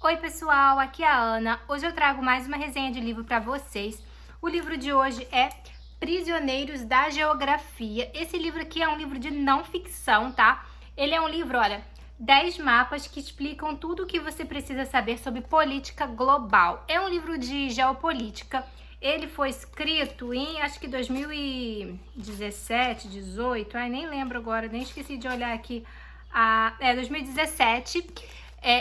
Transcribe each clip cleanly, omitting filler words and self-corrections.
Oi pessoal, aqui é a Ana. Hoje eu trago mais uma resenha de livro para vocês. O livro de hoje é Prisioneiros da Geografia. Esse livro aqui é um livro de não ficção, tá? Ele é um livro, olha, 10 mapas que explicam tudo o que você precisa saber sobre política global. É um livro de geopolítica. Ele foi escrito em, acho que 2017, 18, nem lembro agora, nem esqueci de olhar aqui. 2017.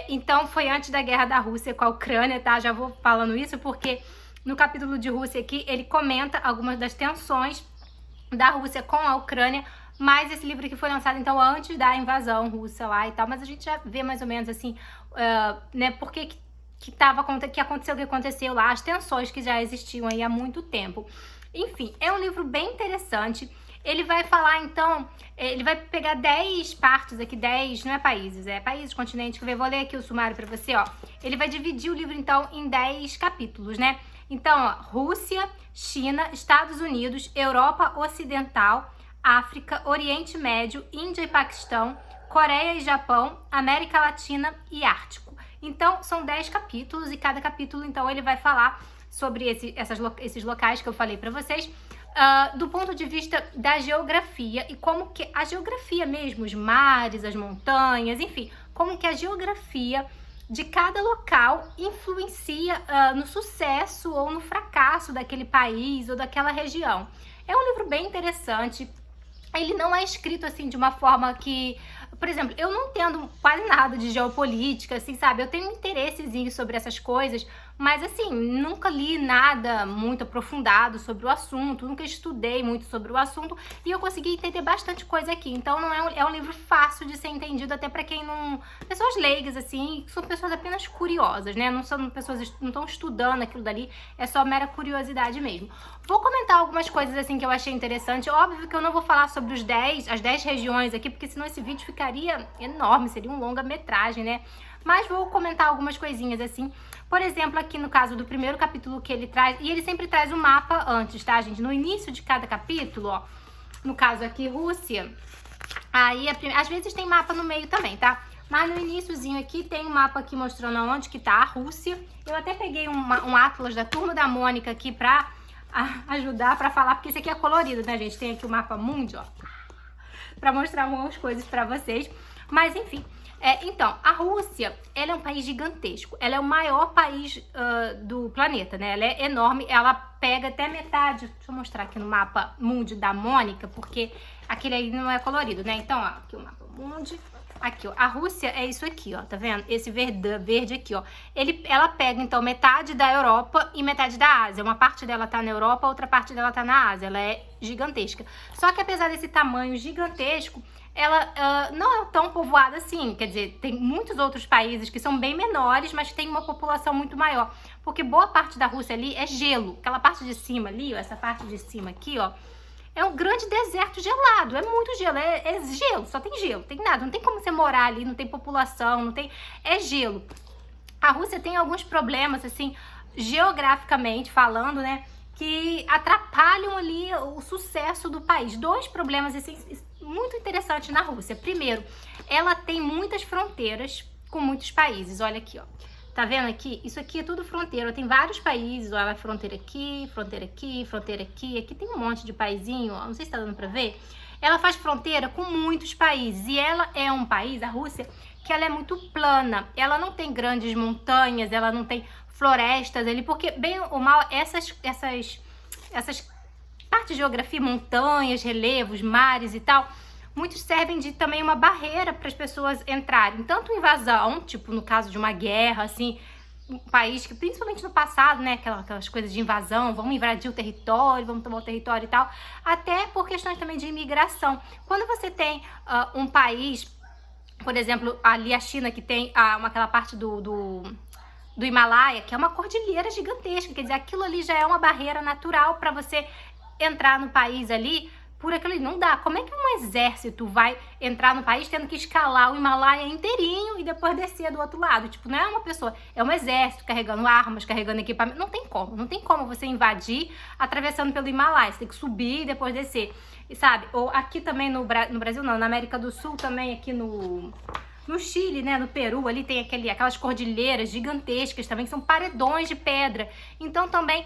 Então foi antes da guerra da Rússia com a Ucrânia, tá? Já vou falando isso porque no capítulo de Rússia aqui ele comenta algumas das tensões da Rússia com a Ucrânia, mas esse livro aqui foi lançado então antes da invasão russa lá e tal, mas a gente já vê mais ou menos assim, né, porque que aconteceu o que aconteceu lá, as tensões que já existiam aí há muito tempo. Enfim, é um livro bem interessante. Ele vai falar, então, ele vai pegar 10 partes aqui, 10, não é países, é países, continentes, que eu vou ler aqui o sumário pra você, ó. Ele vai dividir o livro, então, em 10 capítulos, né? Então, ó, Rússia, China, Estados Unidos, Europa Ocidental, África, Oriente Médio, Índia e Paquistão, Coreia e Japão, América Latina e Ártico. Então, são 10 capítulos e cada capítulo, então, ele vai falar sobre esses locais que eu falei pra vocês, do ponto de vista da geografia e como que a geografia mesmo, os mares, as montanhas, enfim, como que a geografia de cada local influencia no sucesso ou no fracasso daquele país ou daquela região. É um livro bem interessante. Ele não é escrito assim de uma forma que, por exemplo, eu não entendo quase nada de geopolítica, assim, sabe? Eu tenho um interessezinho sobre essas coisas, mas assim, nunca li nada muito aprofundado sobre o assunto, nunca estudei muito sobre o assunto e eu consegui entender bastante coisa aqui. Então não é um livro fácil de ser entendido até para quem não, pessoas leigas assim, são pessoas apenas curiosas, né? Não são pessoas não estão estudando aquilo dali, é só mera curiosidade mesmo. Vou comentar algumas coisas assim que eu achei interessante. Óbvio que eu não vou falar sobre as 10 regiões aqui, porque senão esse vídeo ficaria enorme, seria um longa-metragem, né? Mas vou comentar algumas coisinhas assim. Por exemplo, aqui no caso do primeiro capítulo que ele traz, e ele sempre traz o mapa antes, tá, gente? No início de cada capítulo, ó, no caso aqui, Rússia, aí às vezes tem mapa no meio também, tá? Mas no iniciozinho aqui tem um mapa aqui mostrando onde que tá a Rússia. Eu até peguei um atlas da Turma da Mônica aqui pra ajudar, pra falar, porque esse aqui é colorido, né, gente? Tem aqui o mapa mundi, ó, pra mostrar algumas coisas pra vocês. Mas, enfim, então, a Rússia, ela é um país gigantesco. Ela é o maior país do planeta, né? Ela é enorme, ela pega até metade. Deixa eu mostrar aqui no mapa mundi da Mônica, porque aquele aí não é colorido, né? Então, ó, aqui o mapa mundi. Aqui, ó, a Rússia é isso aqui, ó, tá vendo? Esse verde aqui, ó. Ela pega, então, metade da Europa e metade da Ásia. Uma parte dela tá na Europa, outra parte dela tá na Ásia. Ela é gigantesca. Só que apesar desse tamanho gigantesco, ela não é tão povoada assim. Quer dizer, tem muitos outros países que são bem menores, mas tem uma população muito maior. Porque boa parte da Rússia ali é gelo. Aquela parte de cima ali, ó, essa parte de cima aqui, ó, é um grande deserto gelado, é muito gelo, é gelo, só tem gelo, tem nada, não tem como você morar ali, não tem população, não tem, é gelo. A Rússia tem alguns problemas, assim, geograficamente falando, né, que atrapalham ali o sucesso do país. 2 problemas, assim, muito interessantes na Rússia. Primeiro, ela tem muitas fronteiras com muitos países, olha aqui, ó. Tá vendo aqui? Isso aqui é tudo fronteira. Tem vários países, ó. Ela é fronteira aqui, fronteira aqui, fronteira aqui. Aqui tem um monte de paizinho, ó. Não sei se tá dando pra ver. Ela faz fronteira com muitos países. E ela é um país, a Rússia, que ela é muito plana. Ela não tem grandes montanhas, ela não tem florestas ali, porque bem ou mal, essas partes de geografia, montanhas, relevos, mares e tal, muitos servem de também uma barreira para as pessoas entrarem. Tanto invasão, tipo no caso de uma guerra, assim, um país que principalmente no passado, né, aquelas coisas de invasão, vamos invadir o território, vamos tomar o território e tal, até por questões também de imigração. Quando você tem um país, por exemplo, ali a China, que tem aquela parte do Himalaia, que é uma cordilheira gigantesca, quer dizer, aquilo ali já é uma barreira natural para você entrar no país ali, por aquilo ali. Não dá. Como é que um exército vai entrar no país tendo que escalar o Himalaia inteirinho e depois descer do outro lado? Tipo, não é uma pessoa, é um exército carregando armas, carregando equipamento. Não tem como você invadir atravessando pelo Himalaia. Você tem que subir e depois descer, e sabe? Ou aqui também no Brasil, não, na América do Sul também, aqui no No Chile, né, no Peru, ali tem aquelas cordilheiras gigantescas também, que são paredões de pedra. Então também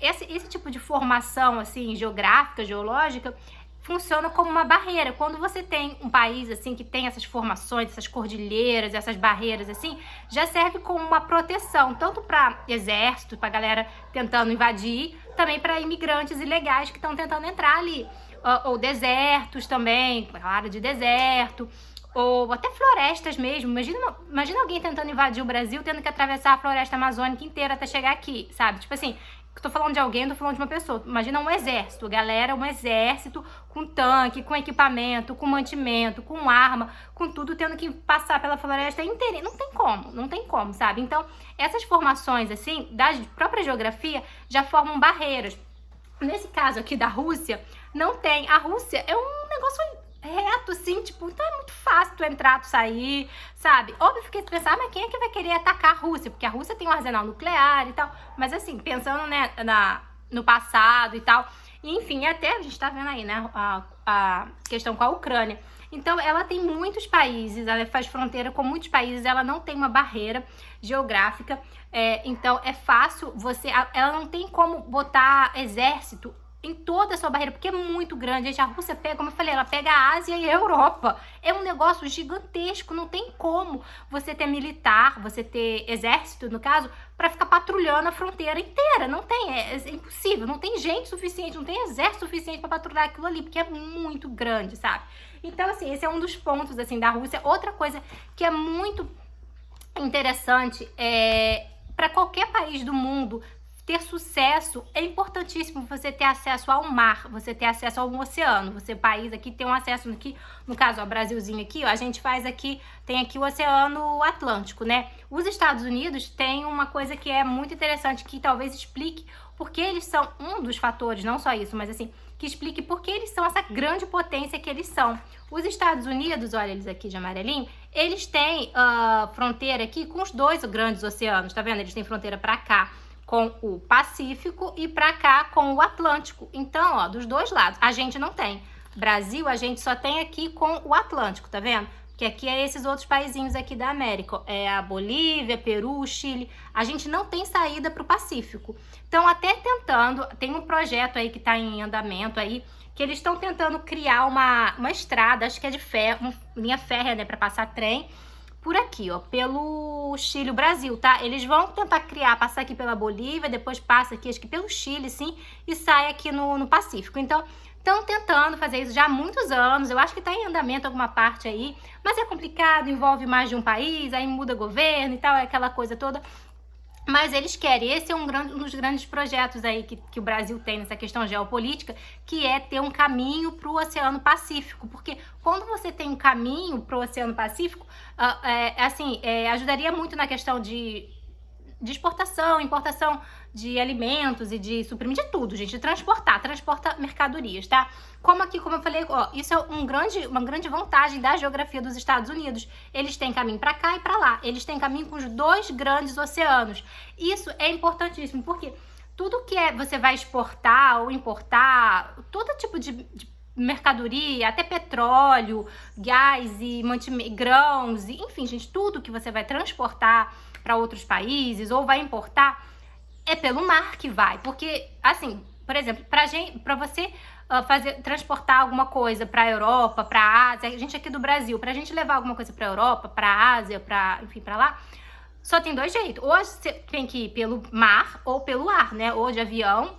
esse tipo de formação assim geográfica, geológica, funciona como uma barreira. Quando você tem um país assim que tem essas formações, essas cordilheiras, essas barreiras assim, já serve como uma proteção, tanto para exército, para galera tentando invadir, também para imigrantes ilegais que estão tentando entrar ali, ou desertos também, área de deserto, ou até florestas mesmo. Imagina alguém tentando invadir o Brasil, tendo que atravessar a floresta amazônica inteira até chegar aqui, sabe? Tipo assim, tô falando de alguém, tô falando de uma pessoa. Imagina um exército, galera, um exército com tanque, com equipamento, com mantimento, com arma, com tudo, tendo que passar pela floresta inteira. Não tem como, sabe? Então, essas formações, assim, da própria geografia, já formam barreiras. Nesse caso aqui da Rússia, não tem. A Rússia é um negócio reto, assim, tipo, então é muito fácil tu entrar, tu sair, sabe? Óbvio que tu pensar, mas quem é que vai querer atacar a Rússia? Porque a Rússia tem um arsenal nuclear e tal, mas assim, pensando, né, no passado e tal, enfim, até a gente tá vendo aí, né, a questão com a Ucrânia. Então, ela tem muitos países, ela faz fronteira com muitos países, ela não tem uma barreira geográfica, então é fácil ela não tem como botar exército em toda a sua barreira, porque é muito grande. Gente, a Rússia pega, como eu falei, ela pega a Ásia e a Europa. É um negócio gigantesco, não tem como você ter militar, você ter exército, no caso, para ficar patrulhando a fronteira inteira. Não tem, é impossível, não tem gente suficiente, não tem exército suficiente para patrulhar aquilo ali, porque é muito grande, sabe? Então, assim, esse é um dos pontos, assim, da Rússia. Outra coisa que é muito interessante para qualquer país do mundo ter sucesso, é importantíssimo você ter acesso ao mar, você ter acesso ao oceano. Você, país aqui, tem um acesso aqui, no caso, o Brasilzinho aqui, ó, a gente faz aqui, tem aqui o Oceano Atlântico, né? Os Estados Unidos tem uma coisa que é muito interessante, que talvez explique porque eles são um dos fatores, não só isso, mas assim, que explique por que eles são essa grande potência que eles são. Os Estados Unidos, olha eles aqui de amarelinho, eles têm fronteira aqui com os dois grandes oceanos, tá vendo? Eles têm fronteira pra cá com o Pacífico e pra cá com o Atlântico. Então, ó, dos dois lados. A gente não tem. Brasil, a gente só tem aqui com o Atlântico, tá vendo? Porque aqui é esses outros paizinhos aqui da América. É a Bolívia, Peru, Chile. A gente não tem saída pro Pacífico. Então, até tentando, tem um projeto aí que tá em andamento aí, que eles estão tentando criar uma estrada, acho que é de ferro, uma linha férrea, né, pra passar trem, por aqui, ó, pelo Chile, o Brasil, tá? Eles vão tentar passar aqui pela Bolívia, depois passa aqui, acho que pelo Chile, sim, e sai aqui no Pacífico. Então, estão tentando fazer isso já há muitos anos, eu acho que tá em andamento alguma parte aí, mas é complicado, envolve mais de um país, aí muda governo e tal, é aquela coisa toda. Mas eles querem, esse é um dos grandes projetos aí que o Brasil tem nessa questão geopolítica, que é ter um caminho para o Oceano Pacífico, porque quando você tem um caminho para o Oceano Pacífico, ajudaria muito na questão de exportação, importação de alimentos e de suprimir de tudo, gente, de transporta mercadorias, tá? Como aqui, como eu falei, ó, isso é uma grande vantagem da geografia dos Estados Unidos. Eles têm caminho para cá e para lá. Eles têm caminho com os dois grandes oceanos. Isso é importantíssimo, porque tudo que você vai exportar ou importar, todo tipo de mercadoria, até petróleo, gás e grãos, enfim, gente, tudo que você vai transportar para outros países ou vai importar é pelo mar que vai, porque assim, por exemplo, para você transportar alguma coisa para a Europa, para a Ásia, a gente aqui do Brasil, para a gente levar alguma coisa para a Europa, para a Ásia, enfim, para lá, só tem dois jeitos, ou você tem que ir pelo mar ou pelo ar, né, ou de avião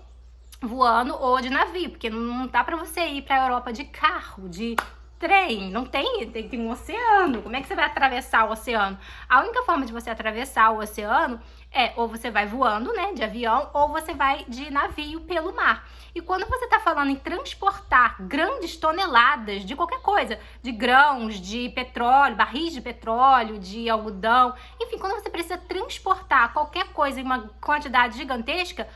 voando ou de navio, porque não dá para você ir para a Europa de carro, de trem, não tem um oceano. Como é que você vai atravessar o oceano? A única forma de você atravessar o oceano é ou você vai voando, né, de avião, ou você vai de navio pelo mar. E quando você tá falando em transportar grandes toneladas de qualquer coisa, de grãos, de petróleo, barris de petróleo, de algodão, enfim, quando você precisa transportar qualquer coisa em uma quantidade gigantesca,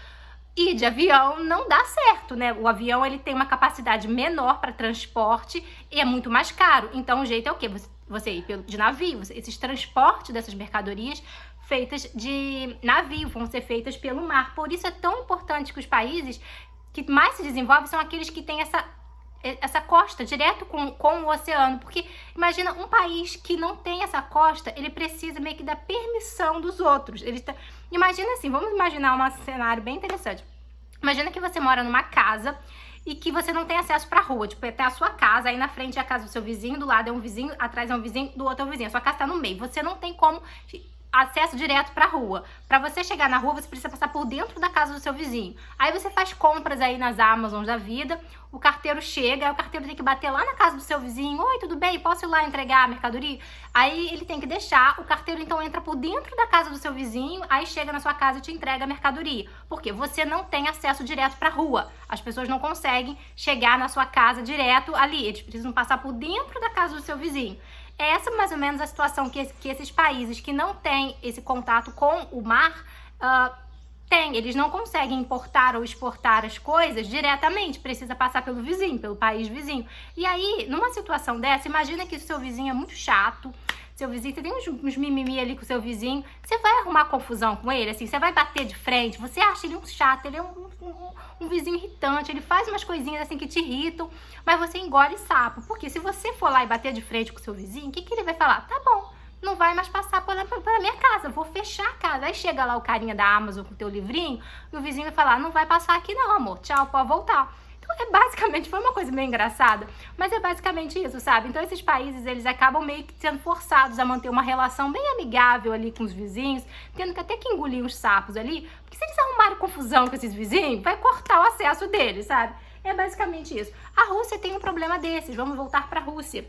e de avião não dá certo, né? O avião, ele tem uma capacidade menor para transporte e é muito mais caro. Então, o jeito é o quê? Você ir de navio. Esses transportes dessas mercadorias feitas de navio vão ser feitas pelo mar. Por isso é tão importante que os países que mais se desenvolvem são aqueles que têm essa costa direto com o oceano, porque imagina um país que não tem essa costa, ele precisa meio que da permissão dos outros. Imagina assim, vamos imaginar um cenário bem interessante. Imagina que você mora numa casa e que você não tem acesso pra rua, tipo, até a sua casa, aí na frente é a casa do seu vizinho, do lado é um vizinho, atrás é um vizinho, do outro é um vizinho, a sua casa tá no meio, você não tem como acesso direto pra rua. Pra você chegar na rua, você precisa passar por dentro da casa do seu vizinho. Aí você faz compras aí nas Amazons da vida, o carteiro chega, aí o carteiro tem que bater lá na casa do seu vizinho, oi, tudo bem? Posso ir lá entregar a mercadoria? Aí ele tem que deixar, o carteiro então entra por dentro da casa do seu vizinho, aí chega na sua casa e te entrega a mercadoria. Porque você não tem acesso direto pra rua. As pessoas não conseguem chegar na sua casa direto ali, eles precisam passar por dentro da casa do seu vizinho. Essa mais ou menos a situação que esses países que não têm esse contato com o mar têm. Eles não conseguem importar ou exportar as coisas diretamente, precisa passar pelo vizinho, pelo país vizinho. E aí, numa situação dessa, imagina que o seu vizinho é muito chato, seu vizinho, você tem uns mimimi ali com o seu vizinho, você vai arrumar confusão com ele, assim, você vai bater de frente, você acha ele um chato, ele é um vizinho irritante, ele faz umas coisinhas assim que te irritam, mas você engole sapo, porque se você for lá e bater de frente com o seu vizinho, o que ele vai falar? Tá bom, não vai mais passar pela minha casa, vou fechar a casa. Aí chega lá o carinha da Amazon com o teu livrinho, e o vizinho vai falar, não vai passar aqui não, amor, tchau, pode voltar. Então, basicamente, foi uma coisa meio engraçada, mas é basicamente isso, sabe? Então, esses países, eles acabam meio que sendo forçados a manter uma relação bem amigável ali com os vizinhos, tendo que até que engolir uns sapos ali, porque se eles arrumarem confusão com esses vizinhos, vai cortar o acesso deles, sabe? É basicamente isso. A Rússia tem um problema desses, vamos voltar para a Rússia.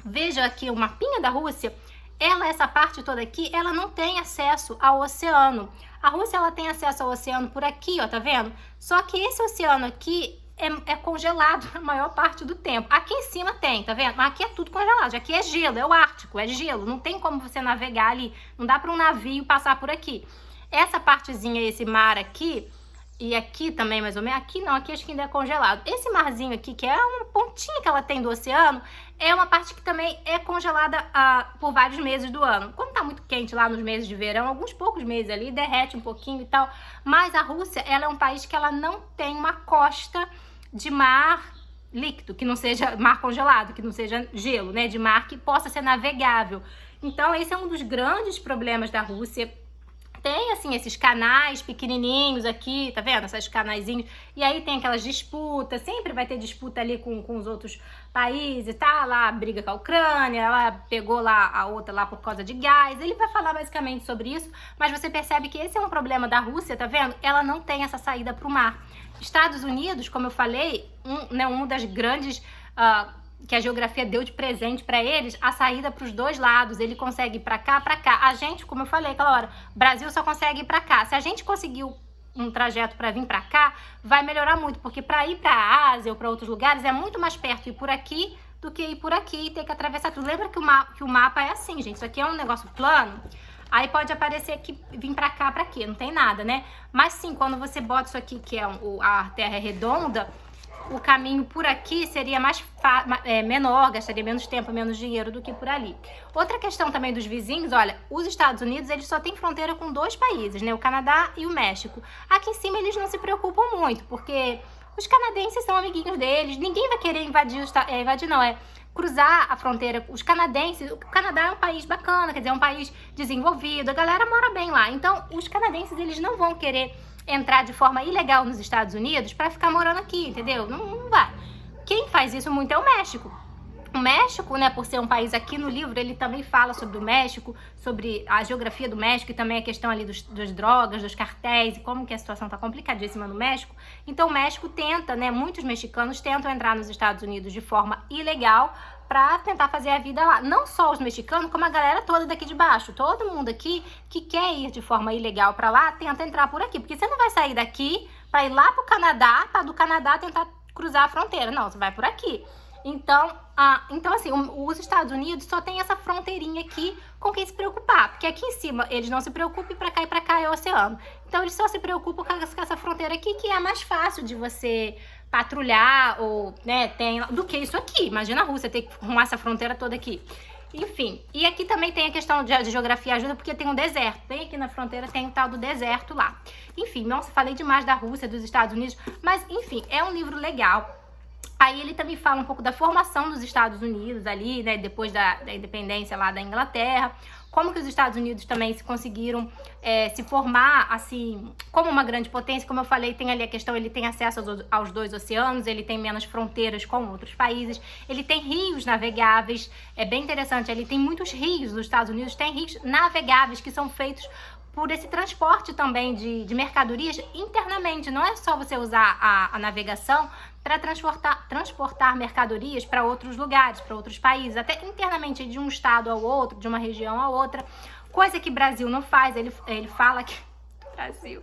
Veja aqui o mapinha da Rússia, essa parte toda aqui, ela não tem acesso ao oceano. A Rússia, ela tem acesso ao oceano por aqui, ó, tá vendo? Só que esse oceano aqui é congelado a maior parte do tempo. Aqui em cima tem, tá vendo? Mas aqui é tudo congelado. Aqui é gelo, é o Ártico, é gelo. Não tem como você navegar ali. Não dá para um navio passar por aqui. Essa partezinha, esse mar aqui, e aqui também mais ou menos, aqui não, aqui acho que ainda é congelado. Esse marzinho aqui, que é uma pontinha que ela tem do oceano, é uma parte que também é congelada por vários meses do ano. Quando tá muito quente lá nos meses de verão, alguns poucos meses ali, derrete um pouquinho e tal. Mas a Rússia, ela é um país que ela não tem uma costa de mar líquido, que não seja mar congelado, que não seja gelo, né? De mar que possa ser navegável. Então, esse é um dos grandes problemas da Rússia. Tem, assim, esses canais pequenininhos aqui, tá vendo? Esses canaizinhos. E aí tem aquelas disputas, sempre vai ter disputa ali com os outros países, tá? Lá briga com a Ucrânia, ela pegou lá a outra lá por causa de gás. Ele vai falar basicamente sobre isso, mas você percebe que esse é um problema da Rússia, tá vendo? Ela não tem essa saída pro mar. Estados Unidos, como eu falei, uma das grandes... que a geografia deu de presente para eles, a saída para os dois lados, ele consegue ir para cá, para cá. A gente, como eu falei aquela hora, Brasil só consegue ir para cá. Se a gente conseguiu um trajeto para vir para cá, vai melhorar muito, porque para ir para a Ásia ou para outros lugares é muito mais perto ir por aqui do que ir por aqui e ter que atravessar tudo. Lembra que o mapa é assim, gente, isso aqui é um negócio plano, aí pode aparecer que vir para cá, para aqui, não tem nada, né? Mas sim, quando você bota isso aqui, que é a Terra é redonda, o caminho por aqui seria menor, gastaria menos tempo, menos dinheiro do que por ali. Outra questão também dos vizinhos, olha, os Estados Unidos, eles só têm fronteira com 2 países, né? O Canadá e o México. Aqui em cima eles não se preocupam muito, porque os canadenses são amiguinhos deles, ninguém vai querer cruzar a fronteira. Os canadenses, o Canadá é um país bacana, quer dizer, é um país desenvolvido, a galera mora bem lá. Então, os canadenses, eles não vão querer entrar de forma ilegal nos Estados Unidos para ficar morando aqui, entendeu? Não vai. Quem faz isso muito é o México. O México, né, por ser um país aqui no livro, ele também fala sobre o México, sobre a geografia do México e também a questão ali das drogas, dos cartéis e como que a situação tá complicadíssima no México. Então o México tenta, né, muitos mexicanos tentam entrar nos Estados Unidos de forma ilegal para tentar fazer a vida lá. Não só os mexicanos, como a galera toda daqui de baixo. Todo mundo aqui que quer ir de forma ilegal para lá, tenta entrar por aqui. Porque você não vai sair daqui para ir lá pro Canadá, para do Canadá tentar cruzar a fronteira. Não, você vai por aqui. Então assim, os Estados Unidos só tem essa fronteirinha aqui com quem se preocupar. Porque aqui em cima eles não se preocupam e pra cá é o oceano. Então eles só se preocupam com essa fronteira aqui, que é mais fácil de você patrulhar ou, né, do que isso aqui. Imagina a Rússia ter que arrumar essa fronteira toda aqui. Enfim, e aqui também tem a questão de geografia ajuda, porque tem um deserto. Bem aqui na fronteira tem o tal do deserto lá. Enfim, nossa, falei demais da Rússia, dos Estados Unidos, mas enfim, é um livro legal. Aí ele também fala um pouco da formação dos Estados Unidos ali, né, depois da independência lá da Inglaterra, como que os Estados Unidos também se conseguiram se formar, assim, como uma grande potência. Como eu falei, tem ali a questão, ele tem acesso aos 2 oceanos, ele tem menos fronteiras com outros países, ele tem rios navegáveis, é bem interessante, ele tem muitos rios nos Estados Unidos, tem rios navegáveis que são feitos por esse transporte também de mercadorias internamente. Não é só você usar a navegação para transportar mercadorias para outros lugares, para outros países, até internamente de um estado ao outro, de uma região a outra, coisa que o Brasil não faz. Ele fala que Brasil.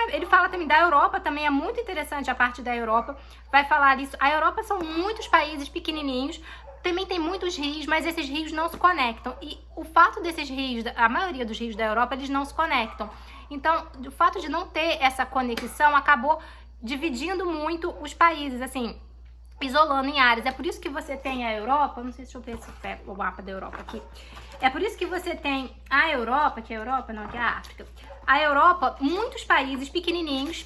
Ele fala também da Europa, também é muito interessante a parte da Europa, vai falar isso. A Europa são muitos países pequenininhos, também tem muitos rios, mas esses rios não se conectam. E o fato desses rios, a maioria dos rios da Europa, eles não se conectam. Então, o fato de não ter essa conexão acabou dividindo muito os países, assim, isolando em áreas. É por isso que você tem a Europa, não sei se eu ver se o mapa da Europa aqui. É por isso que você tem a Europa, que é a Europa, não, que é a África. A Europa, muitos países pequenininhos,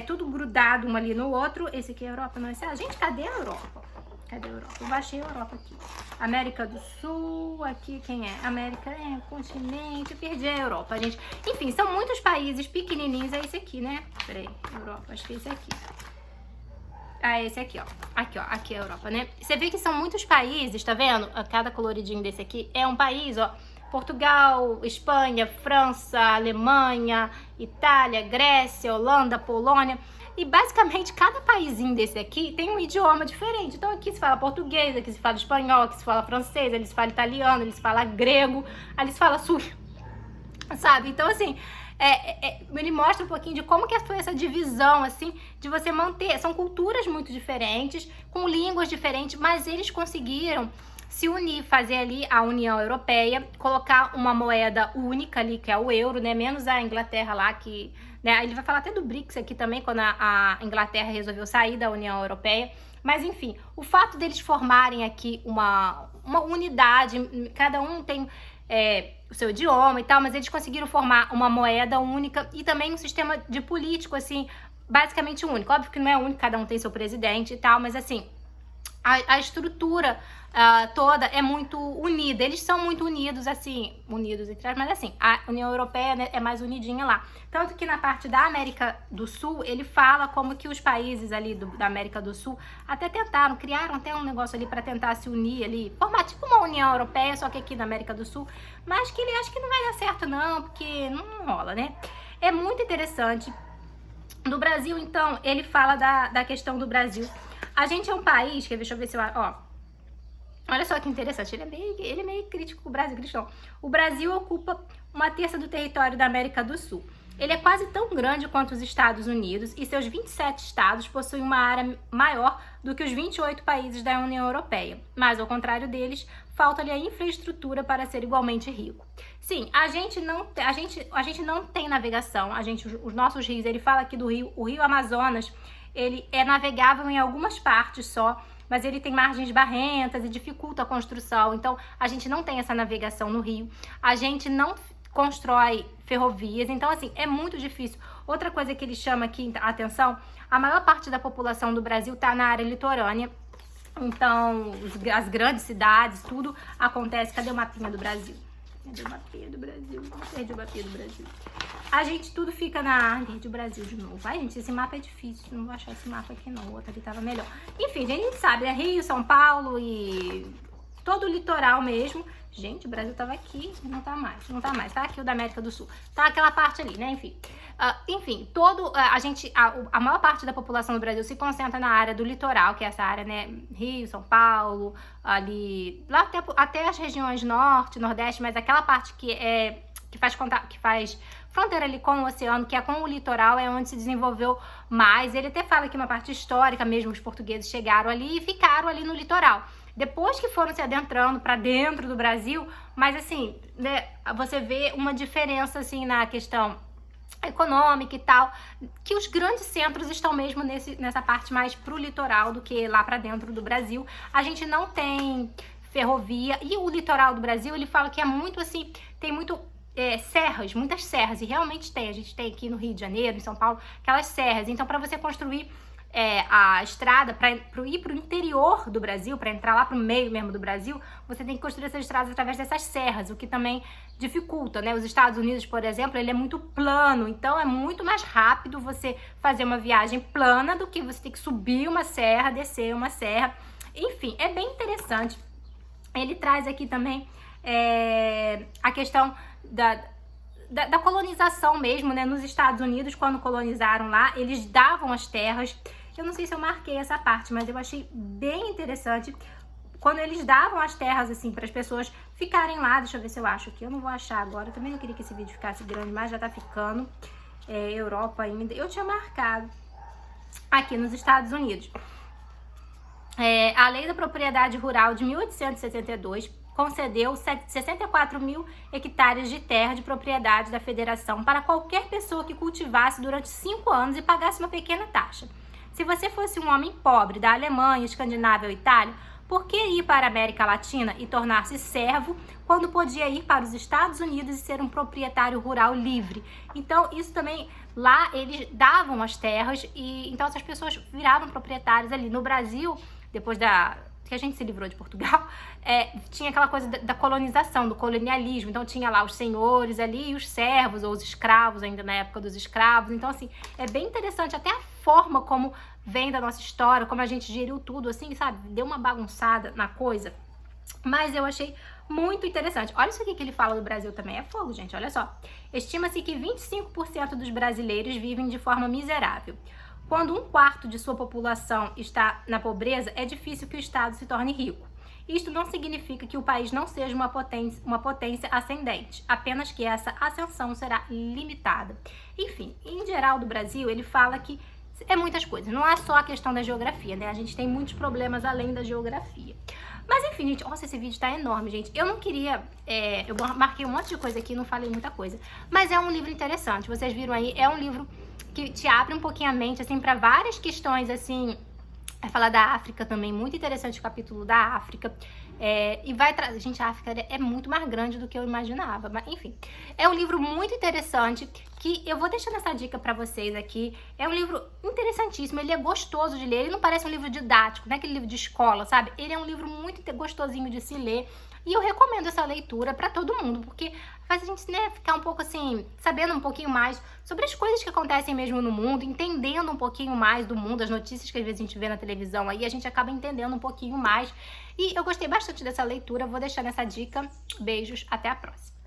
tudo grudado um ali no outro. Esse aqui é a Europa, não é? Gente, cadê a Europa? Cadê a Europa? Eu baixei a Europa aqui. América do Sul, aqui quem é? América, continente, eu perdi a Europa, gente. Enfim, são muitos países pequenininhos, é esse aqui, né? Peraí, Europa, acho que é esse aqui. Esse aqui, ó. Aqui é a Europa, né? Você vê que são muitos países, tá vendo? Cada coloridinho desse aqui é um país, ó. Portugal, Espanha, França, Alemanha, Itália, Grécia, Holanda, Polônia. E basicamente cada paísinho desse aqui tem um idioma diferente. Então aqui se fala português, aqui se fala espanhol, aqui se fala francês, ali se fala italiano, ali se fala grego, ali se fala sabe? Então assim, ele mostra um pouquinho de como que foi essa divisão, assim, de você manter. São culturas muito diferentes, com línguas diferentes, mas eles conseguiram se unir, fazer ali a União Europeia, colocar uma moeda única ali, que é o euro, né? Menos a Inglaterra lá, que... né? Ele vai falar até do BRICS aqui também, quando a Inglaterra resolveu sair da União Europeia. Mas, enfim, o fato deles formarem aqui uma unidade, cada um tem o seu idioma e tal, mas eles conseguiram formar uma moeda única e também um sistema de político, assim, basicamente único. Óbvio que não é único, cada um tem seu presidente e tal, mas, assim, a estrutura toda é muito unida. Eles são muito unidos, assim, unidos entre aspas, mas assim, a União Europeia, né, é mais unidinha lá. Tanto que na parte da América do Sul, ele fala como que os países ali da América do Sul até criaram até um negócio ali para tentar se unir ali, formar tipo uma União Europeia, só que aqui na América do Sul, mas que ele acha que não vai dar certo não, porque não rola, né? É muito interessante. Do Brasil, então, ele fala da questão do Brasil. A gente é um país, deixa eu ver se eu... Olha só que interessante, ele é meio crítico com o Brasil, cristão. O Brasil ocupa 1/3 do território da América do Sul. Ele é quase tão grande quanto os Estados Unidos e seus 27 estados possuem uma área maior do que os 28 países da União Europeia. Mas, ao contrário deles, falta-lhe a infraestrutura para ser igualmente rico. Sim, a gente não tem navegação. Os nossos rios, ele fala aqui do rio, o rio Amazonas, ele é navegável em algumas partes só, mas ele tem margens barrentas e dificulta a construção. Então, a gente não tem essa navegação no rio. A gente não constrói ferrovias. Então, assim, é muito difícil. Outra coisa que ele chama aqui a atenção, a maior parte da população do Brasil está na área litorânea. Então, as grandes cidades, tudo acontece. Cadê o mapinha do Brasil? Cadê o mapinha do Brasil? Perdi o mapinha do Brasil. A gente tudo fica na... Perdi o Brasil de novo. Ai, gente, esse mapa é difícil. Não vou achar esse mapa aqui, não. O outro ali tava melhor. Enfim, a gente sabe, né? Rio, São Paulo e todo o litoral mesmo. Gente, o Brasil tava aqui, não tá mais. Tá aqui o da América do Sul. Tá aquela parte ali, né? Enfim. A maior parte da população do Brasil se concentra na área do litoral, que é essa área, né? Rio, São Paulo, ali, lá até as regiões norte, nordeste, mas aquela parte que faz fronteira ali com o oceano, que é com o litoral, é onde se desenvolveu mais. Ele até fala que uma parte histórica mesmo, os portugueses chegaram ali e ficaram ali no litoral. Depois que foram se adentrando para dentro do Brasil, mas assim, né, você vê uma diferença assim na questão econômica e tal, que os grandes centros estão mesmo nessa parte mais pro litoral do que lá para dentro do Brasil. A gente não tem ferrovia, e o litoral do Brasil, ele fala que é muito assim, tem muito serras, muitas serras, e realmente tem. A gente tem aqui no Rio de Janeiro, em São Paulo, aquelas serras. Então, para você construir a estrada para ir para o interior do Brasil, para entrar lá para o meio mesmo do Brasil, você tem que construir essas estradas através dessas serras, o que também dificulta, né? Os Estados Unidos, por exemplo, ele é muito plano, então é muito mais rápido você fazer uma viagem plana do que você ter que subir uma serra, descer uma serra. Enfim, é bem interessante. Ele traz aqui também a questão da colonização mesmo, né? Nos Estados Unidos, quando colonizaram lá, eles davam as terras. Eu não sei se eu marquei essa parte, mas eu achei bem interessante. Quando eles davam as terras, assim, para as pessoas ficarem lá. Deixa eu ver se eu acho aqui. Eu não vou achar agora. Eu também não queria que esse vídeo ficasse grande, mas já tá ficando. Europa ainda. Eu tinha marcado aqui nos Estados Unidos. A Lei da Propriedade Rural de 1872 concedeu 64 mil hectares de terra de propriedade da federação para qualquer pessoa que cultivasse durante 5 anos e pagasse uma pequena taxa. Se você fosse um homem pobre da Alemanha, Escandinávia ou Itália, por que ir para a América Latina e tornar-se servo quando podia ir para os Estados Unidos e ser um proprietário rural livre? Então, isso também, lá eles davam as terras e então essas pessoas viravam proprietários ali. No Brasil, depois que a gente se livrou de Portugal, tinha aquela coisa da colonização, do colonialismo. Então tinha lá os senhores ali e os servos, ou os escravos, ainda na época dos escravos. Então, assim, é bem interessante até a forma como vem da nossa história, como a gente geriu tudo, assim, sabe? Deu uma bagunçada na coisa. Mas eu achei muito interessante. Olha isso aqui que ele fala do Brasil também. É fogo, gente, olha só. Estima-se que 25% dos brasileiros vivem de forma miserável. Quando 1/4 de sua população está na pobreza, é difícil que o Estado se torne rico. Isto não significa que o país não seja uma potência ascendente, apenas que essa ascensão será limitada. Enfim, em geral do Brasil, ele fala que é muitas coisas, não é só a questão da geografia, né? A gente tem muitos problemas além da geografia. Mas enfim, gente, nossa, esse vídeo tá enorme, gente. Eu não queria, eu marquei um monte de coisa aqui, não falei muita coisa. Mas é um livro interessante, vocês viram aí, é um livro que te abre um pouquinho a mente, assim, para várias questões, assim. Vai falar da África também, muito interessante o capítulo da África. E vai trazer... Gente, a África é muito mais grande do que eu imaginava, mas enfim. É um livro muito interessante, que eu vou deixando essa dica pra vocês aqui. É um livro interessantíssimo, ele é gostoso de ler, ele não parece um livro didático, não é aquele livro de escola, sabe? Ele é um livro muito gostosinho de se ler. E eu recomendo essa leitura pra todo mundo, porque faz a gente, né, ficar um pouco assim, sabendo um pouquinho mais sobre as coisas que acontecem mesmo no mundo, entendendo um pouquinho mais do mundo, as notícias que às vezes a gente vê na televisão aí, a gente acaba entendendo um pouquinho mais. E eu gostei bastante dessa leitura, vou deixar nessa dica. Beijos, até a próxima.